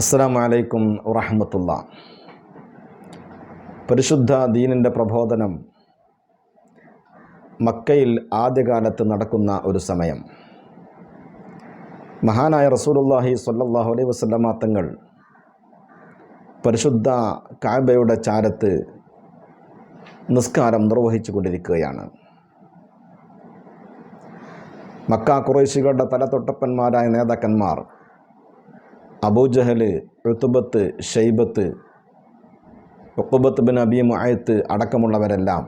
അസ്സലാമു അലൈക്കും വറഹ്മത്തുള്ളാഹി. പരിശുദ്ധ ദീനിൻ്റെ പ്രബോധനം മക്കയിൽ ആദ്യകാലത്ത് നടക്കുന്ന ഒരു സമയം. മഹാനായ റസൂലുള്ളാഹി സ്വല്ലല്ലാഹു അലൈഹി വസല്ലമ തങ്ങൾ പരിശുദ്ധ കഅബയുടെ ചാരത്ത് നിസ്കാരം നിർവഹിച്ചു കൊണ്ടിരിക്കുകയാണ്. മക്ക ഖുറൈശികളുടെ തലതൊട്ടപ്പന്മാരായ നേതാക്കന്മാർ അബൂജഹൽ, ഉത്ബത്ത്, ഷൈബത്ത്, ഉഖബത്ത് ബിൻ അബി മുഅയ്ത്ത് അടക്കമുള്ളവരെല്ലാം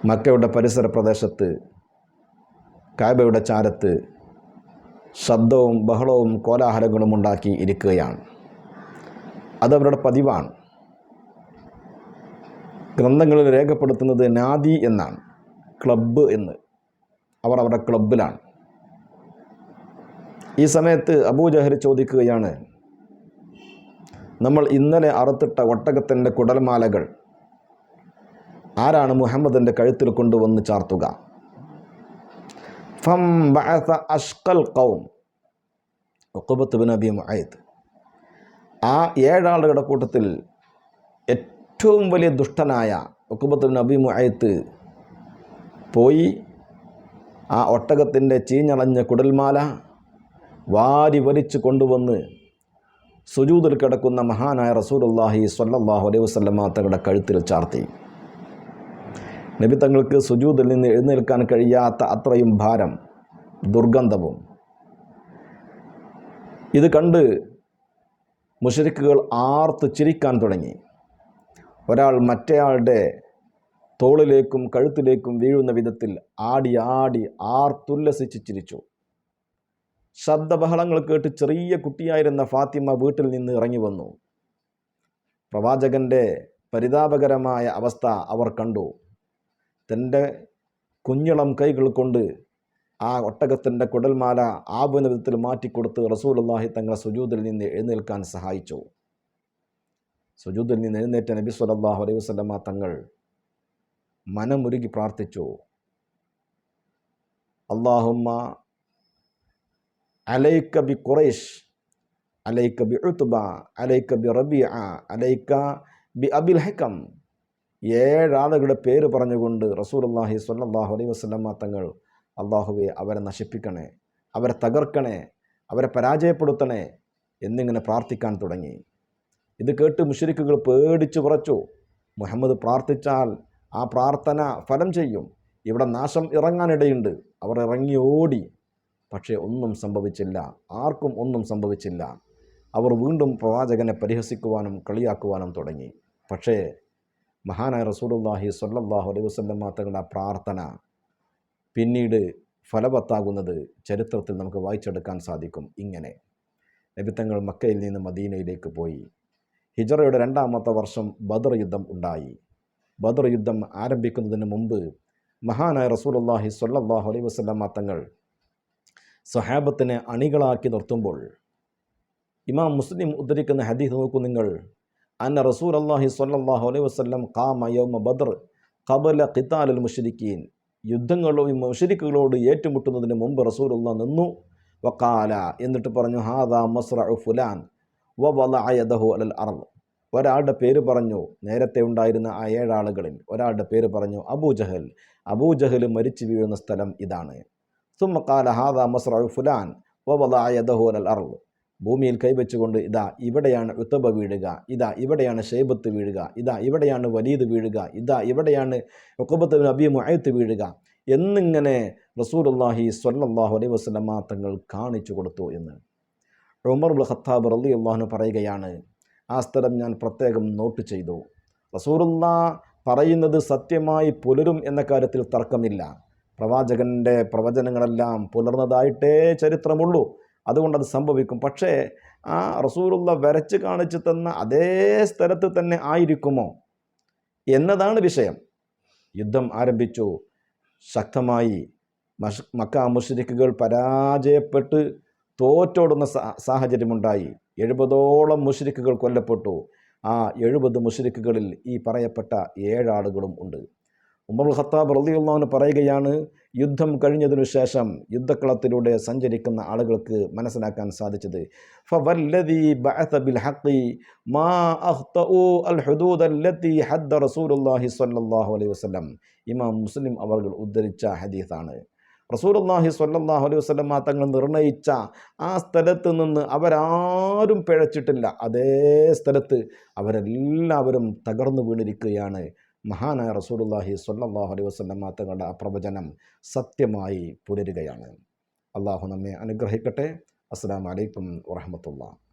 മക്കയുടെ പരിസര പ്രദേശത്ത് കഅബയുടെ ചാരത്ത് ശബ്ദവും ബഹളവും കോലാഹലങ്ങളും ഉണ്ടാക്കി ഇരിക്കുകയാണ്. അതവരുടെ പതിവാണ്. ഗ്രന്ഥങ്ങളിൽ രേഖപ്പെടുത്തുന്നത് നാദി എന്നാണ്, ക്ലബ്ബ് എന്ന്. അവർ അവരുടെ ക്ലബ്ബിലാണ്. ഈ സമയത്ത് അബൂജഹൽ ചോദിക്കുകയാണ്, നമ്മൾ ഇന്നലെ അറുത്തിട്ട ഒട്ടകത്തിൻ്റെ കുടൽമാലകൾ ആരാണ് മുഹമ്മദിൻ്റെ കഴുത്തിൽ കൊണ്ടുവന്ന് ചാർത്തുക? ഫം ബഅസ അഷ്ഖൽ ഖൗം ഉഖബത്ത് ബിൻ അബി മുഅയ്ത്ത്. ആ 7 ആളുകളുടെ കൂട്ടത്തിൽ ഏറ്റവും വലിയ ദുഷ്ടനായ ഉഖബത്ത് ബിൻ അബി മുഅയ്ത്ത് പോയി ആ ഒട്ടകത്തിൻ്റെ ചീഞ്ഞളഞ്ഞ കുടൽമാല വാരി വലിച്ചു കൊണ്ടുവന്ന് സുജൂദിൽ കിടക്കുന്ന മഹാനായ റസൂലുള്ളാഹി സ്വല്ലല്ലാഹു അലൈഹി വസല്ലമ തങ്ങളുടെ കഴുത്തിൽ ചാർത്തി. നബി തങ്ങൾക്ക് സുജൂദിൽ നിന്ന് എഴുന്നേൽക്കാൻ കഴിയാത്ത അത്രയും ഭാരം, ദുർഗന്ധവും. ഇത് കണ്ട് മുശ്രിക്കുകൾ ആർത്ത് ചിരിക്കാൻ തുടങ്ങി. ഒരാൾ മറ്റേയാളുടെ തോളിലേക്കും കഴുത്തിലേക്കും വീഴുന്ന വിധത്തിൽ ആടി ആടി ആർത്തുല്ലസിച്ച് ചിരിച്ചു. ശബ്ദബഹളങ്ങൾ കേട്ട് ചെറിയ കുട്ടിയായിരുന്ന ഫാത്തിമ വീട്ടിൽ നിന്ന് ഇറങ്ങി വന്നു. പ്രവാചകൻ്റെ പരിതാപകരമായ അവസ്ഥ അവർ കണ്ടു. തൻ്റെ കുഞ്ഞിളം കൈകൾ കൊണ്ട് ആ ഒട്ടകത്തിൻ്റെ കുടൽമാല ആവുന്ന വിധത്തിൽ മാറ്റിക്കൊടുത്ത് റസൂലുള്ളാഹി തങ്ങളെ സുജൂദിൽ നിന്ന് എഴുന്നേൽക്കാൻ സഹായിച്ചു. സുജൂദിൽ നിന്ന് എഴുന്നേറ്റ നബി സ്വല്ലല്ലാഹു അലൈഹി വസല്ലമ തങ്ങൾ മനമുരുകി പ്രാർത്ഥിച്ചു, അല്ലാഹുമ്മ അലൈക ബി ഖുറൈശ്, അലൈക ബി ഉത്ബ, അലൈക ബി റബീഅ, അലൈക ബി അബിൽ ഹകം. 7 ആളുകളുടെ പേര് പറഞ്ഞുകൊണ്ട് റസൂലുള്ളാഹി സ്വല്ലല്ലാഹു അലൈഹി വസല്ലമ തങ്ങൾ, അല്ലാഹുവേ അവരെ നശിപ്പിക്കണേ, അവരെ തകർക്കണേ, അവരെ പരാജയപ്പെടുത്തണേ എന്നിങ്ങനെ പ്രാർത്ഥിക്കാൻ തുടങ്ങി. ഇത് കേട്ട് മുശ്രിക്കുകൾ പേടിച്ചു വിറച്ചു. മുഹമ്മദ് പ്രാർത്ഥിച്ചാൽ ആ പ്രാർത്ഥന ഫലം ചെയ്യും, ഇവിടെ നാശം ഇറങ്ങാനിടയുണ്ട്. അവർ ഇറങ്ങി ഓടി. പക്ഷേ ഒന്നും സംഭവിച്ചില്ല, ആർക്കും ഒന്നും സംഭവിച്ചില്ല. അവർ വീണ്ടും പ്രവാചകനെ പരിഹസിക്കുവാനും കളിയാക്കുവാനും തുടങ്ങി. പക്ഷേ മഹാനായ റസൂലുള്ളാഹി സ്വല്ലല്ലാഹു അലൈഹി വസല്ലമ തങ്ങളുടെ ആ പ്രാർത്ഥന പിന്നീട് ഫലവത്താകുന്നത് ചരിത്രത്തിൽ നമുക്ക് വായിച്ചെടുക്കാൻ സാധിക്കും. ഇങ്ങനെ നബി തങ്ങൾ മക്കയിൽ നിന്ന് മദീനയിലേക്ക് പോയി. ഹിജറയുടെ 2ാമത്തെ വർഷം ബദർ യുദ്ധം ഉണ്ടായി. ബദർ യുദ്ധം ആരംഭിക്കുന്നതിന് മുമ്പ് മഹാനായ റസൂലുള്ളാഹി സ്വല്ലല്ലാഹു അലൈഹി വസല്ലമ തങ്ങൾ സ്വഹാബത്തിനെ അണികളാക്കി നിർത്തുമ്പോൾ ഇമാം മുസ്ലിം ഉദ്ധരിക്കുന്ന ഹദീസ് നോക്കൂ നിങ്ങൾ. അന്ന റസൂലുള്ളാഹി സ്വല്ലല്ലാഹു അലൈഹി വസല്ലം ഖാമ യൗമ ബദർ ഖബല ഖിതാലിൽ മുശ്രിക്കീൻ. യുദ്ധങ്ങളും മുശ്രിക്കുകളോട് ഏറ്റുമുട്ടുന്നതിന് മുമ്പ് റസൂലുള്ളാഹി നിന്നു. വഖാല, എന്നിട്ട് പറഞ്ഞു, ഹാദാ മസ്റഉ ഫുലാൻ വവളഅ യദഹു അലൽ അർദ്. ഒരാളുടെ പേര് പറഞ്ഞു. നേരത്തെ ഉണ്ടായിരുന്ന ആ 7 ആളുകളിൽ ഒരാളുടെ പേര് പറഞ്ഞു, അബൂജഹൽ. അബൂജഹൽ മരിച്ചു വീഴുന്ന സ്ഥലം ഇതാണ്. സുമ്മ ഖാല ഹാദാ മസ്റഉ ഫുലാൻ വവളഅ യദഹു അലൽ അർദ്. ഭൂമിയിൽ കൈവച്ചുകൊണ്ട്, ഇതാ ഇവിടെയാണ് ഉത്ബ വീഴുക, ഇതാ ഇവിടെയാണ് ഷൈബത്ത് വീഴുക, ഇതാ ഇവിടെയാണ് വലീദ് വീഴുക, ഇതാ ഇവിടെയാണ് ഉഖബത്ത് ബിൻ അബി മുഅയ്ത്ത് വീഴുക എന്നിങ്ങനെ റസൂലുള്ളാഹി സ്വല്ലല്ലാഹു അലൈഹി വസല്ലമ തങ്ങൾ കാണിച്ചു കൊടുത്തു എന്ന് ഉമർ ഇബ്നു ഖത്താബ് റളിയല്ലാഹു അൻഹു പറയുകയാണ്. ആ സ്ഥലം ഞാൻ പ്രത്യേകം നോട്ട് ചെയ്തു. റസൂലുള്ളാഹി പറയുന്നത് സത്യമായി പുലരും എന്ന കാര്യത്തിൽ തർക്കമില്ല. പ്രവാചകൻ്റെ പ്രവചനങ്ങളെല്ലാം പുലർന്നതായിട്ടേ ചരിത്രമുള്ളൂ. അതുകൊണ്ടത് സംഭവിക്കും. പക്ഷേ ആ റസൂലുള്ളാഹി വരച്ച് കാണിച്ചു തന്ന അതേ സ്ഥലത്ത് തന്നെ ആയിരിക്കുമോ എന്നതാണ് വിഷയം. യുദ്ധം ആരംഭിച്ചു. ശക്തമായി മക്ക മുശ്രിക്കുകൾ പരാജയപ്പെട്ട് തോറ്റോടുന്ന സാഹചര്യമുണ്ടായി. 70ഓളം മുശ്രിക്കുകൾ കൊല്ലപ്പെട്ടു. ആ 70 മുശ്രിക്കുകളിൽ ഈ പറയപ്പെട്ട 7 ആളുകളും ഉണ്ട്. ഉമർ ഖത്താബ് റളിയല്ലാഹു അൻഹു പറയുകയാണ്, യുദ്ധം കഴിഞ്ഞതിനു ശേഷം യുദ്ധക്കളത്തിലൂടെ സഞ്ചരിക്കുന്ന ആളുകൾക്ക് മനസ്സിലാക്കാൻ സാധിച്ചത് ഫവല്ലദീ ബഅസ ബിൽ ഹഖി മാ അഖ്തഉ അൽ ഹുദൂദ അല്ലതി ഹദ്ദ റസൂലുള്ളാഹി സ്വല്ലല്ലാഹു അലൈഹി വസല്ലം. ഇമാം മുസ്ലിം അവർ ഉദ്ധരിച്ച ഹദീസാണ്. റസൂലുള്ളാഹി സ്വല്ലല്ലാഹു അലൈഹി വസല്ലം തങ്ങൾ നിർണയിച്ച ആ സ്ഥലത്ത് നിന്ന് അവരാരും പിഴച്ചിട്ടില്ല. അതേ സ്ഥലത്ത് അവരെല്ലാവരും തകർന്നു വീണിരിക്കുകയാണ്. മഹാനായ റസൂലുള്ളാഹി സ്വല്ലല്ലാഹു അലൈഹി വസല്ലം തങ്ങളുടെ ആ പ്രവചനം സത്യമായി പുലരുകയാണ്. അള്ളാഹു നമ്മെ അനുഗ്രഹിക്കട്ടെ. അസ്സലാമു അലൈക്കും വറഹ്മത്തുള്ളാഹി.